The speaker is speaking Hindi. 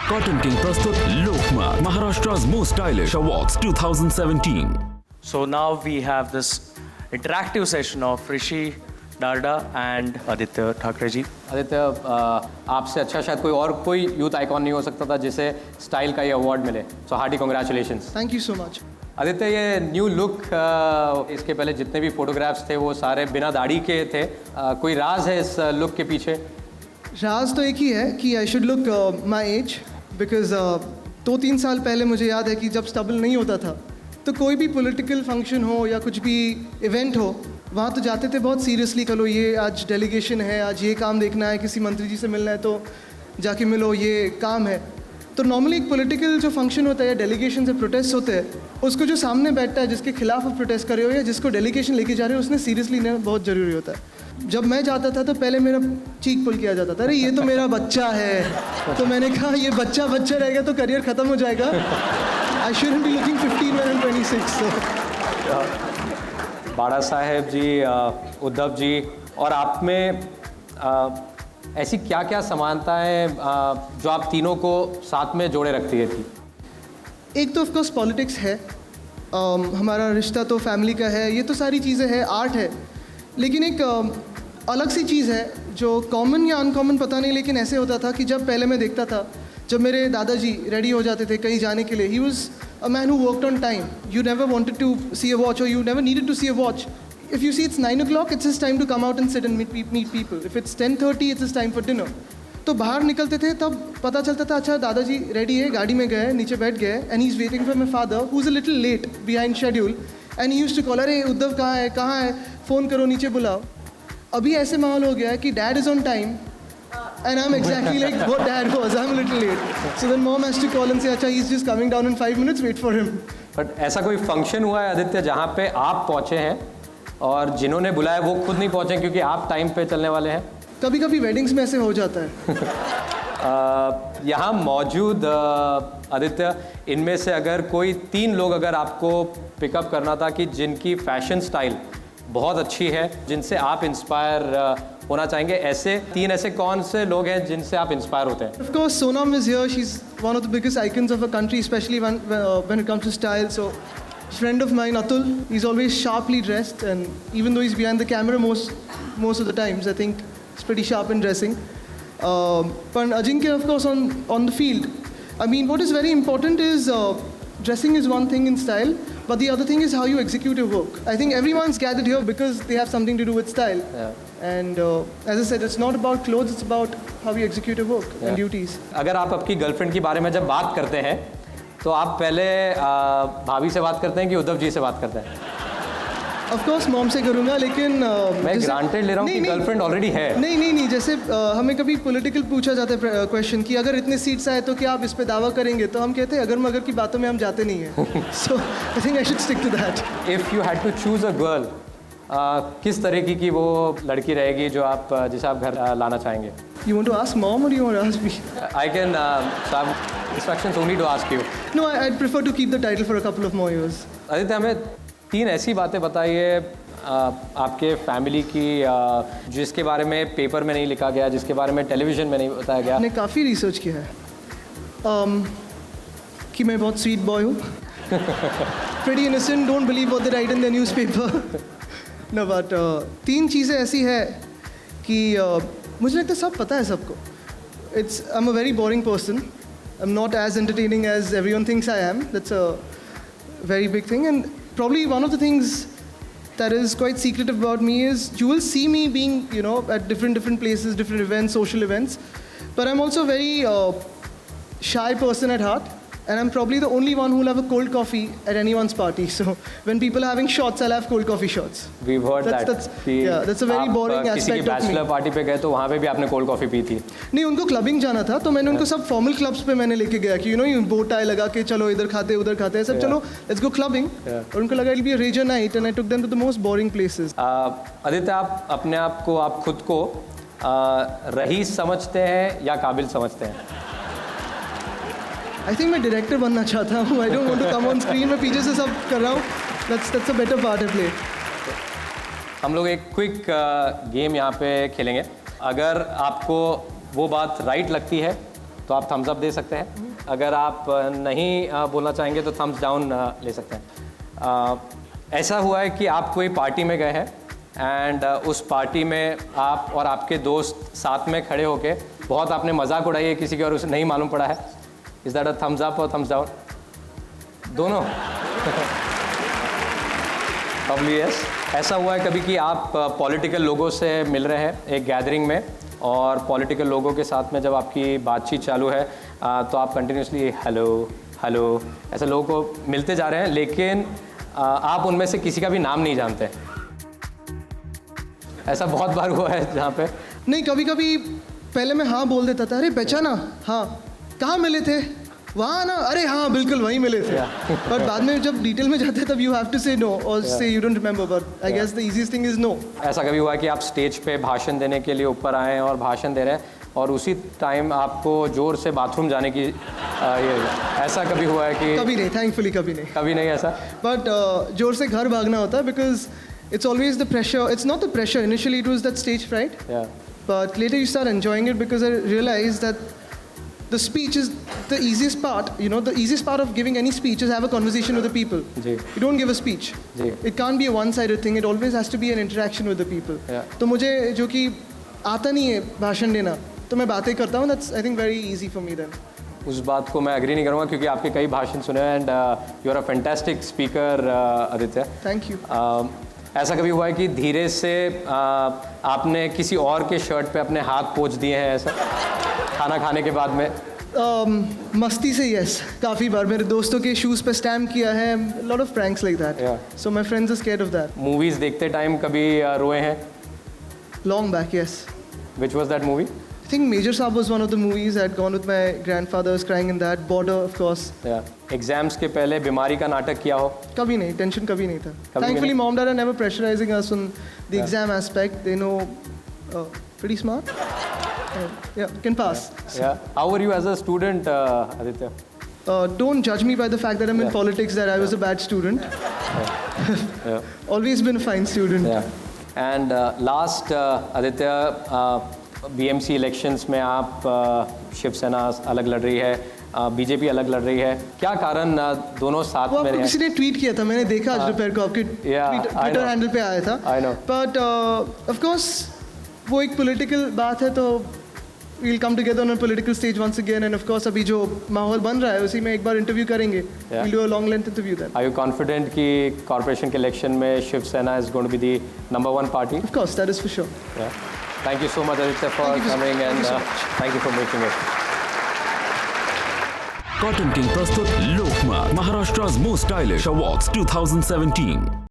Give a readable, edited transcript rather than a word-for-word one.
Cotton King प्रस्तुत लोकमत, Maharashtra's most stylish awards 2017. So now we have this interactive session of Rishi Darda and Aditya Thakre ji. Aditya, आपसे अच्छा शायद कोई यूथ आइकॉन नहीं हो सकता था जिसे स्टाइल का ये अवार्ड मिले. So hearty congratulations. Thank you so much. Aditya, ये न्यू लुक, इसके पहले जितने भी फोटोग्राफ्स थे वो सारे बिना दाढ़ी के थे. कोई राज है इस लुक के पीछे? राज तो एक ही है कि I should look my age, because 2-3 साल पहले मुझे याद है कि जब स्टबल नहीं होता था तो कोई भी पॉलिटिकल फंक्शन हो या कुछ भी इवेंट हो, वहाँ तो जाते थे बहुत सीरियसली. चलो ये आज डेलीगेशन है, आज ये काम देखना है, किसी मंत्री जी से मिलना है तो जाके मिलो, ये काम है. तो नॉर्मली एक पॉलिटिकल जो फंक्शन होता है, डेलीगेशन से प्रोटेस्ट होते हैं, उसको जो सामने बैठता है जिसके खिलाफ आप प्रोटेस्ट कर रहे हो या जिसको डेलीगेशन लेके जा रहे हो, उसने सीरियसली लेना बहुत ज़रूरी होता है. जब मैं जाता था तो पहले मेरा चीक पुल किया जाता था, अरे ये तो मेरा बच्चा है. तो मैंने कहा ये बच्चा रहेगा तो करियर ख़त्म हो जाएगा. I shouldn't be looking 15 when I'm 26. बाड़ा साहेब जी, उद्धव जी और आप में ऐसी क्या क्या समानताएं जो आप तीनों को साथ में जोड़े रखती है थी? एक तो ऑफकोर्स पॉलिटिक्स है, हमारा रिश्ता तो फैमिली का है, ये तो सारी चीज़ें हैं, आर्ट है. लेकिन एक अलग सी चीज़ है जो कॉमन या अनकॉमन पता नहीं, लेकिन ऐसे होता था कि जब पहले मैं देखता था, जब मेरे दादाजी रेडी हो जाते थे कहीं जाने के लिए, he was a man who worked on time. You never wanted to see a watch or you never needed to see a watch. If you see it's 9 o'clock, it's his time to come out and sit and meet people. If it's 10:30, it's his time for dinner. तो बाहर निकलते थे तब पता चलता था, अच्छा दादाजी रेडी है, गाड़ी में गए, नीचे बैठ गए, and he is waiting for my father who is a little late behind schedule. And he used to call, अरे उद्धव कहाँ है, फ़ोन करो, नीचे बुलाओ. अभी ऐसे माहौल हो गया है कि dad is on time and I'm exactly like what dad was. I'm a little late. So then mom has to call and say, अच्छा he's just coming down in 5 minutes, wait for him. But ऐसा कोई फंक्शन हुआ है आदित्य जहाँ पे आप पहुँचे हैं और जिन्होंने बुलाया वो खुद नहीं पहुँचे क्योंकि आप टाइम पे चलने वाले हैं? कभी कभी वेडिंग्स में ऐसे हो जाता है. यहाँ मौजूद आदित्य, इनमें से अगर कोई 3 लोग अगर आपको पिकअप करना था कि जिनकी फैशन स्टाइल बहुत अच्छी है, जिनसे आप इंस्पायर होना चाहेंगे, ऐसे 3 ऐसे कौन से लोग हैं जिनसे आप इंस्पायर होते हैं? Of course, Sonam is here. She's one of the biggest icons of our country, especially when it comes to style. So, friend of mine, Atul, he's always sharply dressed, and even though he's behind the camera most of the times, I think he's pretty sharp in dressing. But Ajinkya, of course, on the field. I mean, what is very important is dressing is one thing in style, but the other thing is how you execute your work. I think everyone's gathered here because they have something to do with style. Yeah. And as I said, it's not about clothes, it's about how you execute your work and duties. अगर आप आपकी गर्लफ्रेंड के बारे में जब बात करते हैं तो आप पहले भाभी से बात करते हैं कि उद्धव जी से बात करते हैं? ऑफ कोर्स मॉम से करूँगा, लेकिन मैं ग्रांटेड ले रहा हूँ कि गर्लफ्रेंड ऑलरेडी है. नहीं, जैसे हमें कभी पॉलिटिकल पूछा जाता है क्वेश्चन कि अगर इतने सीट्स आए तो क्या आप इस पे दावा करेंगे, तो हम कहते हैं अगर मगर की बातों में हम जाते नहीं हैं. So I think I should stick to that. If you had to choose a girl, किस तरीके की वो लड़की रहेगी जो आप जिसे आप घर लाना चाहेंगे? You want to ask mom or do you want to ask me? I can some instructions only to ask you. No, I'd prefer to keep the title for a couple of more years. Aditya, हमें 3 ऐसी बातें बताइए आपके फैमिली की जिसके बारे में पेपर में नहीं लिखा गया, जिसके बारे में टेलीविज़न में नहीं बताया गया. मैंने काफ़ी रिसर्च किया है कि मैं बहुत स्वीट बॉय हूँ. Pretty innocent, don't believe what they write in the newspaper. No, but 3 चीज़ें ऐसी है कि मुझे लगता है सब पता है सबको. I'm a very boring person. I'm not as entertaining as everyone thinks I am. That's a very big thing. And probably one of the things that is quite secretive about me is you will see me being, at different places, different events, social events. But I'm also a very shy person at heart. And I'm probably the only one who will have a cold coffee at anyone's party. So when people are having shots, I'll have cold coffee shots. We've heard that. That's a very boring aspect of me. किसी की बैचलर पार्टी पे गए तो वहाँ पे भी आपने कोल्ड कॉफ़ी पी थी? नहीं, उनको क्लबिंग जाना था तो मैंने उनको सब फॉर्मल क्लब्स पे मैंने लेके गया कि यू बो टाई लगा के चलो इधर खाते उधर खाते, सब चलो लेट्स गो क्लबिंग. और उनको लगा it be a razor night and I took them to the most boring places. Aditya, आप अपने आप को, आप खुद को रईस समझते हैं या काबिल समझते हैं? आई थिंक मैं डायरेक्टर बनना चाहता हूँ. I don't want to come on screen. मैं पीछे से सब कर रहा हूँ. That's a better part I play. हम लोग एक क्विक गेम यहाँ पे खेलेंगे. अगर आपको वो बात राइट लगती है तो आप थम्स अप दे सकते हैं। अगर आप नहीं बोलना चाहेंगे तो थम्स डाउन ले सकते हैं। ऐसा हुआ है कि आप कोई पार्टी में गए हैं एंड उस पार्टी में आप और आपके दोस्त साथ में खड़े होके बहुत आपने मजाक उड़ाई है किसी की और उसे नहीं मालूम पड़ा है। Is that a thumbs up और थम्स डाउन? दोनों? Probably yes. ऐसा हुआ है कभी कि आप पॉलिटिकल लोगों से मिल रहे हैं एक गैदरिंग में और पॉलिटिकल लोगों के साथ में जब आपकी बातचीत चालू है तो आप कंटिन्यूसली हेलो हेलो ऐसे लोगों को मिलते जा रहे हैं, लेकिन आप उनमें से किसी का भी नाम नहीं जानते। ऐसा बहुत बार हुआ है जहाँ पे नहीं, कभी कभी पहले मैं हाँ बोल देता था, अरे पहचाना, हाँ कहाँ मिले थे, वहाँ ना, अरे हाँ बिल्कुल वहीं मिले थे। बट बाद में जब डिटेल में जाते हैं तब you have to say no और say you don't remember, but I guess the easiest thing is no. ऐसा कभी हुआ है कि आप स्टेज पे भाषण देने के लिए ऊपर आए हैं और भाषण दे रहे हैं और उसी टाइम आपको जोर से बाथरूम जाने की ये ऐसा कभी हुआ है कि? कभी नहीं, थैंकफुली कभी नहीं। कभी नहीं ऐसा? बट जोर से घर भागना होता है because it's always the pressure. It's not the pressure. Initially, it was that stage fright. Yeah. But later, you start enjoying it because I realized that the speech is the easiest part. You know, the easiest part of giving any speech is have a conversation with the people. जी. You don't give a speech. जी. It can't be a one-sided thing. It always has to be an interaction with the people. Yeah. तो मुझे जो कि आता नहीं है भाषण देना, तो मैं बातें करता हूँ. That's I think very easy for me then. उस बात को मैं एग्री नहीं करूँगा क्योंकि आपके कई भाषण सुने हैं and you are a fantastic speaker Aditya. Thank you. ऐसा कभी हुआ है कि धीरे से आपने किसी और के शर्ट पे अपने हाथ पोंछ दिए हैं ऐसा खाना खाने के बाद में? मस्ती से यस, काफ़ी बार मेरे दोस्तों के शूज़ पे स्टैम्प किया है, lot of pranks like that. So my friends are scared of that. Movies देखते टाइम कभी रोए हैं? Long back yes. Which was that movie? I think Major Saab was one of the movies I had gone with my grandfather, was crying in that. Border, of course. Yeah. Exams के पहले बीमारी का नाटक किया हो? कभी नहीं, टेंशन कभी नहीं था। Thankfully, mom dad are never pressurizing us on the exam aspect. They know pretty smart. Yeah, can pass. Yeah. How were you as a student, Aditya? Don't judge me by the fact that I'm in politics that I was a bad student. Yeah. Always been a fine student. Yeah. And last, Aditya, BMC elections में आप शिवसेना अलग लड़ रही है, बीजेपी अलग लड़ रही है, क्या कारण दोनों साथ वो में आपको रहे? किसी ने ट्वीट किया था, मैंने देखा आज दोपहर को आपके ट्विटर हैंडल पे आया था। I know. But of course वो एक पॉलिटिकल बात है, तो we'll come together on a political stage once again, and of course अभी जो माहौल बन रहा है उसी में एक बार इंटरव्यू करेंगे। We'll do a long length interview then. Are you confident कि कॉर्पोरेशन के इलेक्शन में Shiv Sena is going to be the number one party? Of course, that is for sure. Yeah. Thank you so much, Aditya, for coming and thank you for making it. Cotton King प्रस्तुत लोकमत, Maharashtra's most stylish awards 2017।